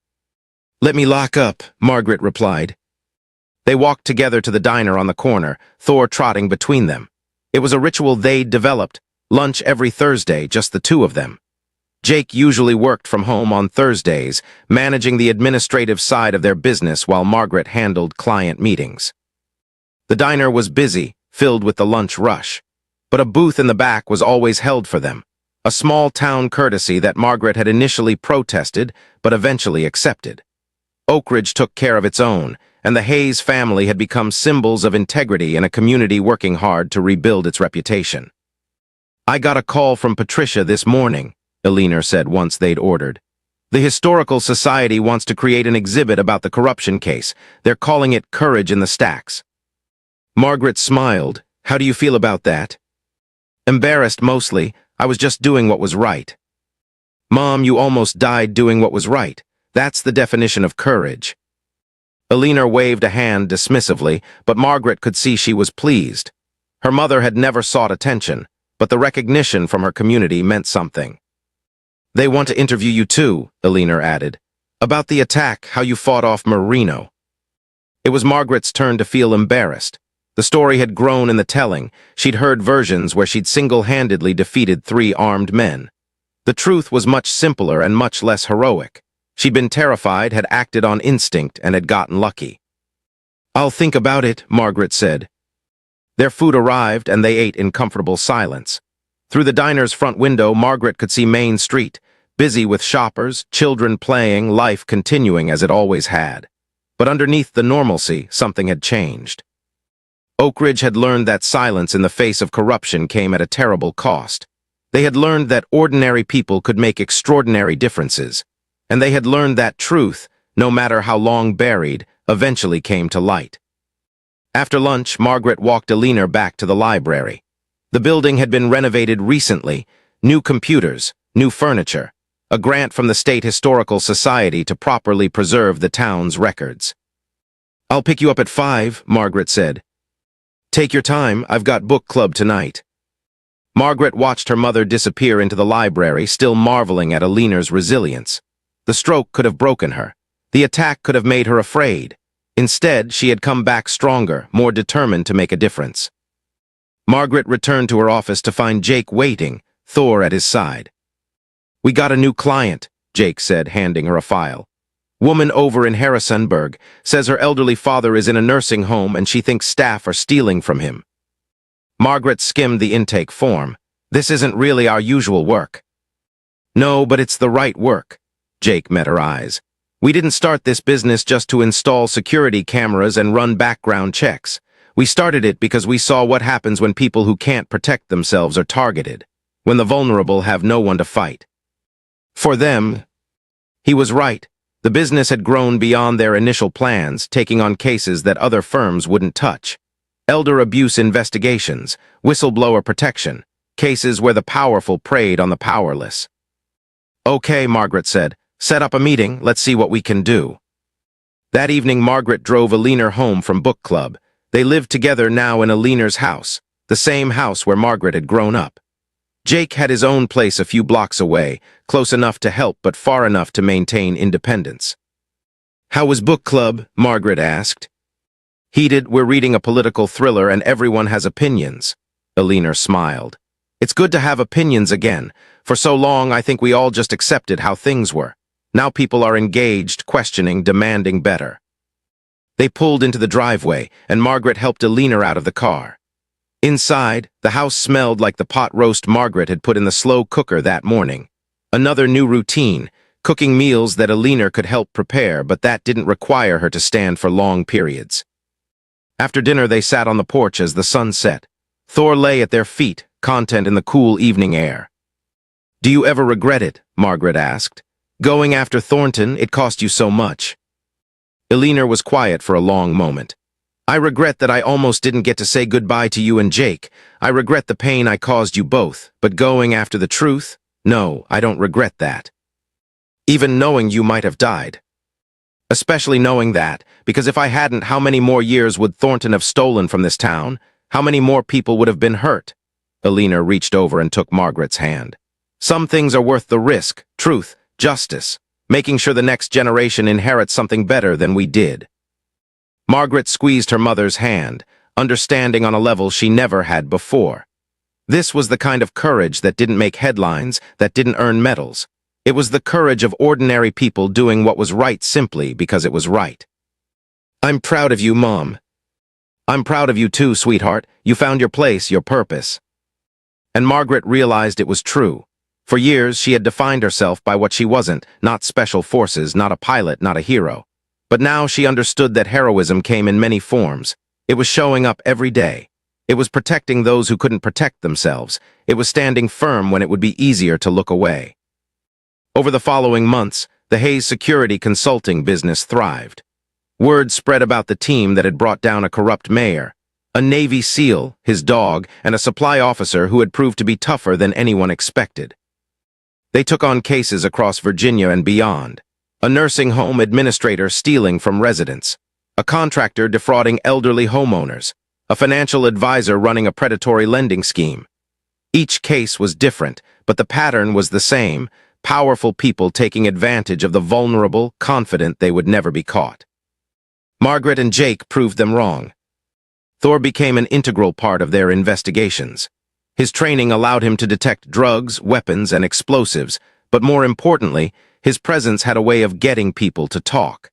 "Let me lock up," Margaret replied. They walked together to the diner on the corner, Thor trotting between them. It was a ritual they'd developed, lunch every Thursday, just the two of them. Jake usually worked from home on Thursdays, managing the administrative side of their business while Margaret handled client meetings. The diner was busy, filled with the lunch rush, but a booth in the back was always held for them, a small town courtesy that Margaret had initially protested but eventually accepted. Oak Ridge took care of its own, and the Hayes family had become symbols of integrity in a community working hard to rebuild its reputation. "I got a call from Patricia this morning," Alina said once they'd ordered. "The Historical Society wants to create an exhibit about the corruption case. They're calling it Courage in the Stacks." Margaret smiled. "How do you feel about that?" "Embarrassed mostly. I was just doing what was right." "Mom, you almost died doing what was right. That's the definition of courage." Alina waved a hand dismissively, but Margaret could see she was pleased. Her mother had never sought attention, but the recognition from her community meant something. "They want to interview you too," Alina added. "About the attack, how you fought off Marino." It was Margaret's turn to feel embarrassed. The story had grown in the telling. She'd heard versions where she'd single-handedly defeated 3 armed men. The truth was much simpler and much less heroic. She'd been terrified, had acted on instinct, and had gotten lucky. "I'll think about it," Margaret said. Their food arrived, and they ate in comfortable silence. Through the diner's front window, Margaret could see Main Street, busy with shoppers, children playing, life continuing as it always had. But underneath the normalcy, something had changed. Oak Ridge had learned that silence in the face of corruption came at a terrible cost. They had learned that ordinary people could make extraordinary differences. And they had learned that truth, no matter how long buried, eventually came to light. After lunch, Margaret walked Alina back to the library. The building had been renovated recently, new computers, new furniture, a grant from the State Historical Society to properly preserve the town's records. "I'll pick you up at 5, Margaret said. "Take your time, I've got book club tonight." Margaret watched her mother disappear into the library, still marveling at Alina's resilience. The stroke could have broken her. The attack could have made her afraid. Instead, she had come back stronger, more determined to make a difference. Margaret returned to her office to find Jake waiting, Thor at his side. "We got a new client," Jake said, handing her a file. "Woman over in Harrisonburg, says her elderly father is in a nursing home and she thinks staff are stealing from him." Margaret skimmed the intake form. "This isn't really our usual work." "No, but it's the right work." Jake met her eyes. "We didn't start this business just to install security cameras and run background checks. We started it because we saw what happens when people who can't protect themselves are targeted, when the vulnerable have no one to fight. For them." He was right. The business had grown beyond their initial plans, taking on cases that other firms wouldn't touch. Elder abuse investigations, whistleblower protection, cases where the powerful preyed on the powerless. "Okay," Margaret said. "Set up a meeting, let's see what we can do." That evening, Margaret drove Alina home from book club. They lived together now in Alina's house, the same house where Margaret had grown up. Jake had his own place a few blocks away, close enough to help but far enough to maintain independence. "How was book club?" Margaret asked. "Heated, we're reading a political thriller and everyone has opinions." Eleanor smiled. "It's good to have opinions again. For so long, I think we all just accepted how things were. Now people are engaged, questioning, demanding better." They pulled into the driveway, and Margaret helped Eleanor out of the car. Inside, the house smelled like the pot roast Margaret had put in the slow cooker that morning. Another new routine, cooking meals that Eleanor could help prepare, but that didn't require her to stand for long periods. After dinner, they sat on the porch as the sun set. Thor lay at their feet, content in the cool evening air. "Do you ever regret it?" Margaret asked. "Going after Thornton, it cost you so much." Eleanor was quiet for a long moment. "I regret that I almost didn't get to say goodbye to you and Jake. I regret the pain I caused you both, but going after the truth? No, I don't regret that. Even knowing you might have died. Especially knowing that, because if I hadn't, how many more years would Thornton have stolen from this town? How many more people would have been hurt?" Eleanor reached over and took Margaret's hand. "Some things are worth the risk, truth, justice, making sure the next generation inherits something better than we did." Margaret squeezed her mother's hand, understanding on a level she never had before. This was the kind of courage that didn't make headlines, that didn't earn medals. It was the courage of ordinary people doing what was right simply because it was right. "I'm proud of you, Mom." "I'm proud of you too, sweetheart. You found your place, your purpose." And Margaret realized it was true. For years, she had defined herself by what she wasn't, not special forces, not a pilot, not a hero. But now she understood that heroism came in many forms. It was showing up every day. It was protecting those who couldn't protect themselves. It was standing firm when it would be easier to look away. Over the following months, the Hayes security consulting business thrived. Word spread about the team that had brought down a corrupt mayor, a Navy SEAL, his dog, and a supply officer who had proved to be tougher than anyone expected. They took on cases across Virginia and beyond. A nursing home administrator stealing from residents, a contractor defrauding elderly homeowners, a financial advisor running a predatory lending scheme. Each case was different, but the pattern was the same: powerful people taking advantage of the vulnerable, confident they would never be caught. Margaret and Jake proved them wrong. Thor became an integral part of their investigations. His training allowed him to detect drugs, weapons, and explosives, but more importantly, his presence had a way of getting people to talk.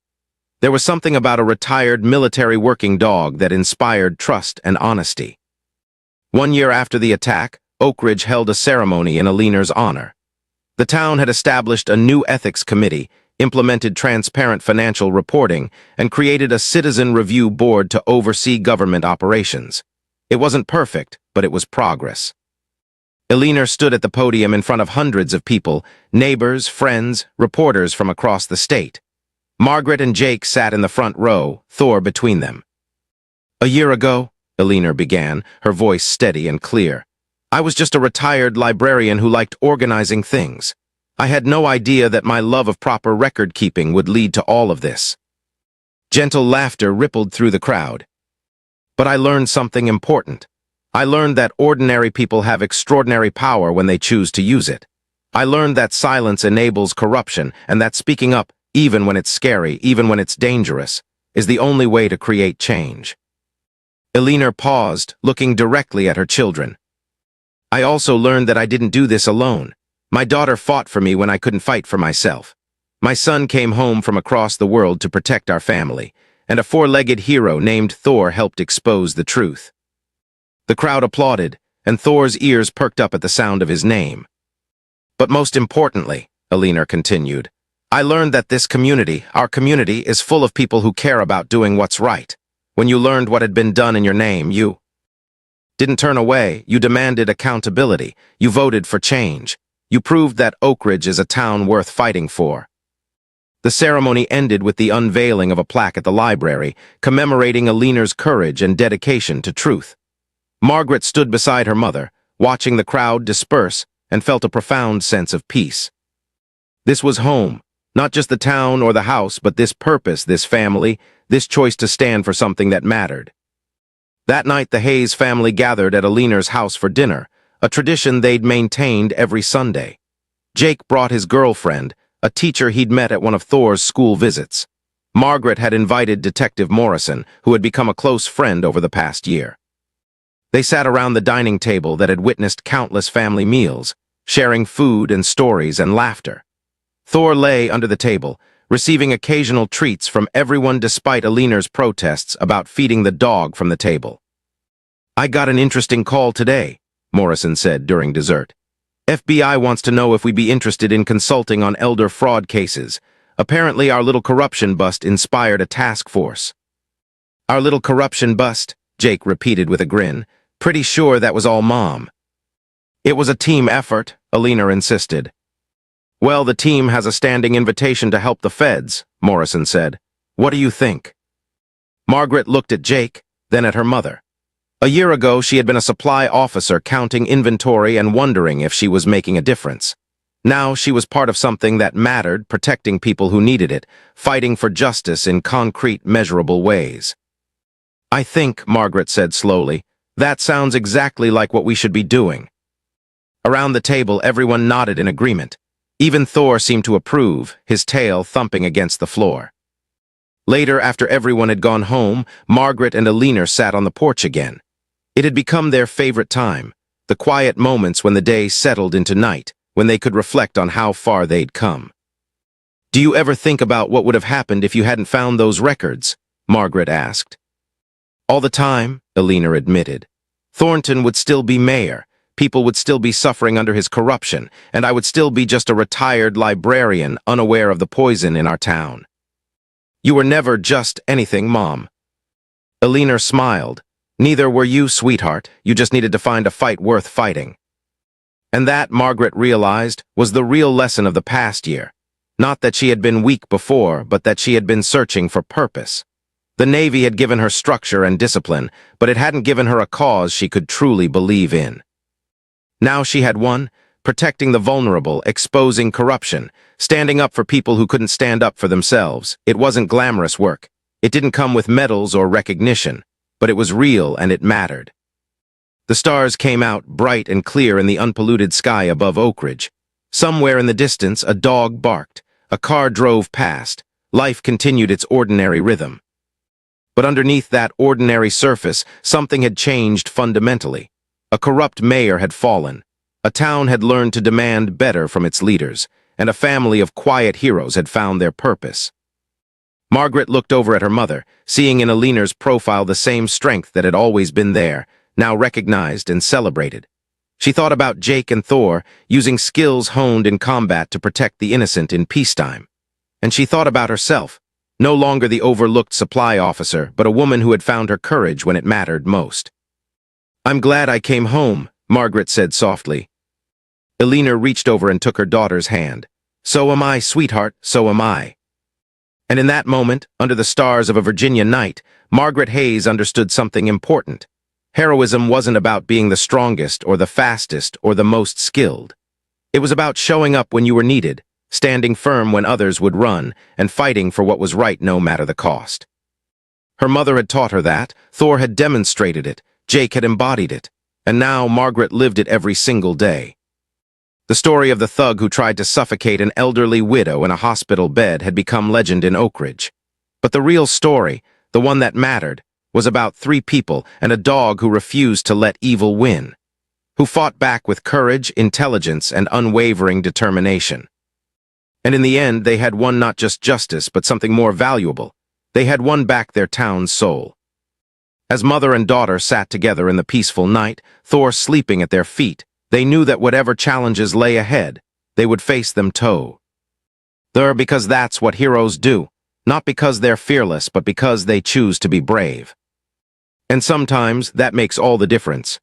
There was something about a retired military working dog that inspired trust and honesty. 1 year after the attack, Oak Ridge held a ceremony in Eleanor's honor. The town had established a new ethics committee, implemented transparent financial reporting, and created a citizen review board to oversee government operations. It wasn't perfect, but it was progress. Eleanor stood at the podium in front of hundreds of people, neighbors, friends, reporters from across the state. Margaret and Jake sat in the front row, Thor between them. "A year ago," Eleanor began, her voice steady and clear, "I was just a retired librarian who liked organizing things. I had no idea that my love of proper record-keeping would lead to all of this." Gentle laughter rippled through the crowd. "But I learned something important. I learned that ordinary people have extraordinary power when they choose to use it. I learned that silence enables corruption, and that speaking up, even when it's scary, even when it's dangerous, is the only way to create change." Eleanor paused, looking directly at her children. "I also learned that I didn't do this alone. My daughter fought for me when I couldn't fight for myself. My son came home from across the world to protect our family, and a four-legged hero named Thor helped expose the truth." The crowd applauded, and Thor's ears perked up at the sound of his name. "But most importantly," Eleanor continued, "I learned that this community, our community, is full of people who care about doing what's right. When you learned what had been done in your name, you didn't turn away, you demanded accountability, you voted for change. You proved that Oak Ridge is a town worth fighting for." The ceremony ended with the unveiling of a plaque at the library, commemorating Eleanor's courage and dedication to truth. Margaret stood beside her mother, watching the crowd disperse, and felt a profound sense of peace. This was home, not just the town or the house, but this purpose, this family, this choice to stand for something that mattered. That night, the Hayes family gathered at Eleanor's house for dinner, a tradition they'd maintained every Sunday. Jake brought his girlfriend, a teacher he'd met at one of Thor's school visits. Margaret had invited Detective Morrison, who had become a close friend over the past year. They sat around the dining table that had witnessed countless family meals, sharing food and stories and laughter. Thor lay under the table, receiving occasional treats from everyone despite Alina's protests about feeding the dog from the table. "I got an interesting call today," Morrison said during dessert. "FBI wants to know if we'd be interested in consulting on elder fraud cases. Apparently our little corruption bust inspired a task force." "Our little corruption bust," Jake repeated with a grin. "Pretty sure that was all Mom." "It was a team effort," Alina insisted. "Well, the team has a standing invitation to help the feds," Morrison said. "What do you think?" Margaret looked at Jake, then at her mother. A year ago, she had been a supply officer counting inventory and wondering if she was making a difference. Now she was part of something that mattered, protecting people who needed it, fighting for justice in concrete, measurable ways. "I think," Margaret said slowly, "that sounds exactly like what we should be doing." Around the table, everyone nodded in agreement. Even Thor seemed to approve, his tail thumping against the floor. Later, after everyone had gone home, Margaret and Alina sat on the porch again. It had become their favorite time, the quiet moments when the day settled into night, when they could reflect on how far they'd come. "Do you ever think about what would have happened if you hadn't found those records?" Margaret asked. "All the time," Alina admitted. "Thornton would still be mayor. People would still be suffering under his corruption, and I would still be just a retired librarian unaware of the poison in our town." "You were never just anything, Mom." Alina smiled. "Neither were you, sweetheart. You just needed to find a fight worth fighting." And that, Margaret realized, was the real lesson of the past year. Not that she had been weak before, but that she had been searching for purpose. The Navy had given her structure and discipline, but it hadn't given her a cause she could truly believe in. Now she had one, protecting the vulnerable, exposing corruption, standing up for people who couldn't stand up for themselves. It wasn't glamorous work. It didn't come with medals or recognition, but it was real and it mattered. The stars came out bright and clear in the unpolluted sky above Oak Ridge. Somewhere in the distance, a dog barked. A car drove past. Life continued its ordinary rhythm. But underneath that ordinary surface, something had changed fundamentally. A corrupt mayor had fallen. A town had learned to demand better from its leaders, and a family of quiet heroes had found their purpose. Margaret looked over at her mother, seeing in Alina's profile the same strength that had always been there, now recognized and celebrated. She thought about Jake and Thor, using skills honed in combat to protect the innocent in peacetime. And she thought about herself, no longer the overlooked supply officer, but a woman who had found her courage when it mattered most. "I'm glad I came home," Margaret said softly. Alina reached over and took her daughter's hand. "So am I, sweetheart, so am I." And in that moment, under the stars of a Virginia night, Margaret Hayes understood something important. Heroism wasn't about being the strongest or the fastest or the most skilled. It was about showing up when you were needed, standing firm when others would run, and fighting for what was right no matter the cost. Her mother had taught her that, Thor had demonstrated it, Jake had embodied it, and now Margaret lived it every single day. The story of the thug who tried to suffocate an elderly widow in a hospital bed had become legend in Oak Ridge. But the real story, the one that mattered, was about 3 people and a dog who refused to let evil win, who fought back with courage, intelligence, and unwavering determination. And in the end, they had won not just justice, but something more valuable. They had won back their town's soul. As mother and daughter sat together in the peaceful night, Thor sleeping at their feet, they knew that whatever challenges lay ahead, they would face them toe-to-toe because that's what heroes do, not because they're fearless, but because they choose to be brave. And sometimes that makes all the difference.